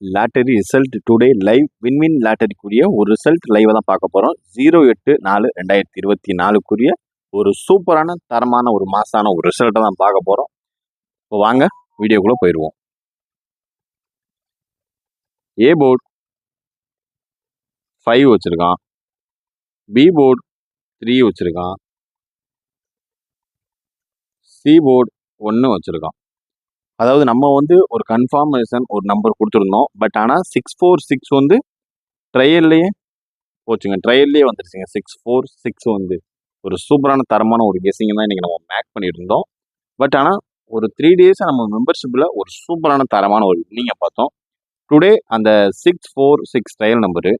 Lottery result today live Win Win லாட்டரிக்குரிய ஒரு result லைவை தான் பார்க்க போகிறோம். 08/4/2024க்குரிய ஒரு சூப்பரான தரமான ஒரு மாசான ஒரு ரிசல்ட்டை தான் பார்க்க போகிறோம். இப்போ வாங்க வீடியோக்குள்ளே போயிடுவோம். ஏ போர்டு 5 வச்சுருக்கான், பி போர்டு 3 வச்சுருக்கான், சி போர்டு 1 வச்சுருக்கான். அதாவது நம்ம ஒரு கன்ஃபார்மேஷன் ஒரு நம்பர் கொடுத்துருந்தோம். பட் ஆனால் 646 ட்ரையல்லையே போச்சுங்க. ட்ரையல்லையே வந்துருச்சுங்க. 646 ஒரு சூப்பரான தரமான ஒரு கெஸிங் தான் இன்றைக்கி நம்ம மேக் பண்ணியிருந்தோம். பட் ஆனால் ஒரு 3 டேஸாக நம்ம மெம்பர்ஷிப்பில் ஒரு சூப்பரான தரமான ஒரு வின்னிங்கை பார்த்தோம். டுடே அந்த 646 ட்ரையல் நம்பரு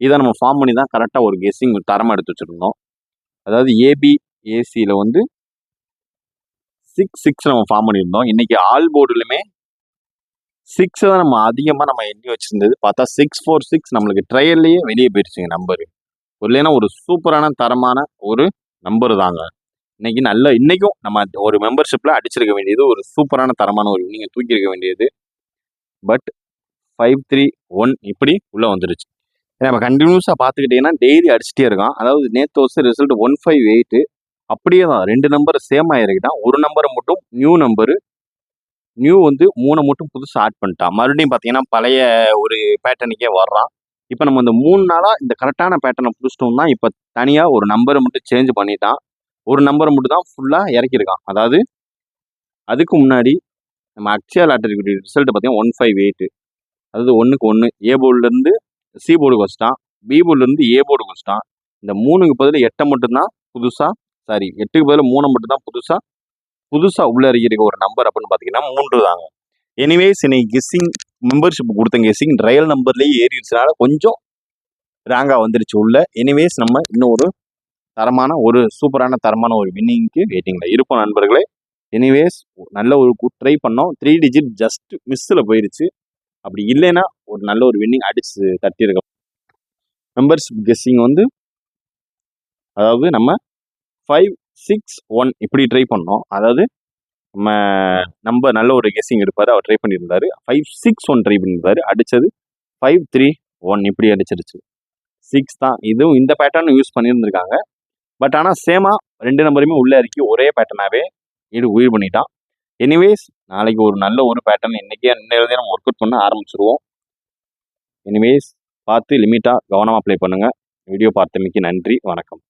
இதை நம்ம ஃபார்ம் பண்ணி தான் கரெக்டாக ஒரு கெஸிங் தரமாக எடுத்து வச்சுருந்தோம். அதாவது ஏசியில் 6 நம்ம ஃபார்ம் பண்ணியிருந்தோம். இன்றைக்கி ஆல் போர்டுலையுமே 6 தான் நம்ம அதிகமாக நம்ம எண்ணி வச்சுருந்தது. பார்த்தா 646 நம்மளுக்கு ட்ரையல்லையே வெளியே போயிடுச்சுங்க நம்பரு. இல்லைன்னா ஒரு சூப்பரான தரமான ஒரு நம்பரு தாங்க. இன்னைக்கும் நம்ம ஒரு மெம்பர்ஷிப்பில் அடிச்சிருக்க வேண்டியது ஒரு சூப்பரான தரமான ஒரு நீங்கள் தூக்கியிருக்க வேண்டியது. பட் 531 இப்படி உள்ளே வந்துருச்சு. நம்ம கண்டினியூஸாக பார்த்துக்கிட்டிங்கன்னா டெய்லி அடிச்சுட்டே இருக்கான். அதாவது நேற்று வருஷம் ரிசல்ட் 158 அப்படியே தான் 2 நம்பர் சேம் ஆகிருக்குதான். ஒரு நம்பரை மட்டும் நியூ 3 மட்டும் புதுசாக ஆட் பண்ணிட்டான். மறுபடியும் பார்த்தீங்கன்னா பழைய ஒரு பேட்டர்னுக்கே வர்றான். இப்போ நம்ம இந்த 3 நாளாக இந்த கரெக்டான பேட்டர்னை பிடிச்சிட்டோம்னா இப்போ தனியாக ஒரு நம்பரை மட்டும் சேஞ்ச் பண்ணிட்டான். ஒரு நம்பரை மட்டும் தான் ஃபுல்லாக இறக்கியிருக்கான். அதாவது அதுக்கு முன்னாடி நம்ம அக்ஷயா லாட்டரி ரிசல்ட் பார்த்தீங்கன்னா 158, அதாவது 1க்கு 1 ஏ போர்டுலேருந்து சி போர்டுக்கு வச்சிட்டான், பி போர்டுலேருந்து ஏ போர்டுக்கு வச்சிட்டான். இந்த 3க்கு பதில் 8 மட்டும்தான் புதுசாக 8க்கு பதில் 3 மட்டும்தான் புதுசாக உள்ள இருக்கிற ஒரு நம்பர் அப்படின்னு பார்த்தீங்கன்னா 3 தாங்க. எனிவேஸ் இன்னைக்கு கெஸ்ஸிங் மெம்பர்ஷிப் கொடுத்த கெஸ்ஸிங் ட்ரையல் நம்பர்லேயே ஏறிடுச்சனால கொஞ்சம் ராங்காக வந்துருச்சு உள்ள. எனிவேஸ் நம்ம இன்னும் ஒரு சூப்பரான தரமான ஒரு வின்னிங்க்கு வெயிட்டிங்கில் இருப்போம் நண்பர்களே. எனிவேஸ் நல்ல ஒரு ட்ரை பண்ணோம். 3 டிஜிட் ஜஸ்ட் மிஸ்ஸில் போயிடுச்சு. அப்படி இல்லைன்னா ஒரு நல்ல ஒரு வின்னிங் அடிச்சு தட்டியிருக்கோம். மெம்பர்ஷிப் கெஸ்ஸிங் அதாவது நம்ம 561 இப்படி ட்ரை பண்ணோம். அதாவது நம்ம நல்ல ஒரு கெஸ்ஸிங் எடுப்பார். அவர் ட்ரை பண்ணியிருந்தாரு. 561 ட்ரை பண்ணியிருந்தாரு. அடித்தது 531 இப்படி அடிச்சிருச்சு. 6 தான். இதுவும் இந்த பேட்டர்ன் யூஸ் பண்ணியிருந்திருக்காங்க. பட் ஆனால் சேமாக 2 நம்பருமே உள்ளே இறக்கி ஒரே பேட்டர்னாகவே உயிர் பண்ணிட்டான். எனிவேஸ் நாளைக்கு ஒரு நல்ல ஒரு பேட்டர்ன் இன்னையிலேருந்தே நம்ம ஒர்க் அவுட் பண்ண ஆரம்பிச்சிருவோம். எனிவேஸ் பார்த்து லிமிட்டாக கவனமாக ப்ளே பண்ணுங்கள். வீடியோ பார்த்தமைக்கு நன்றி, வணக்கம்.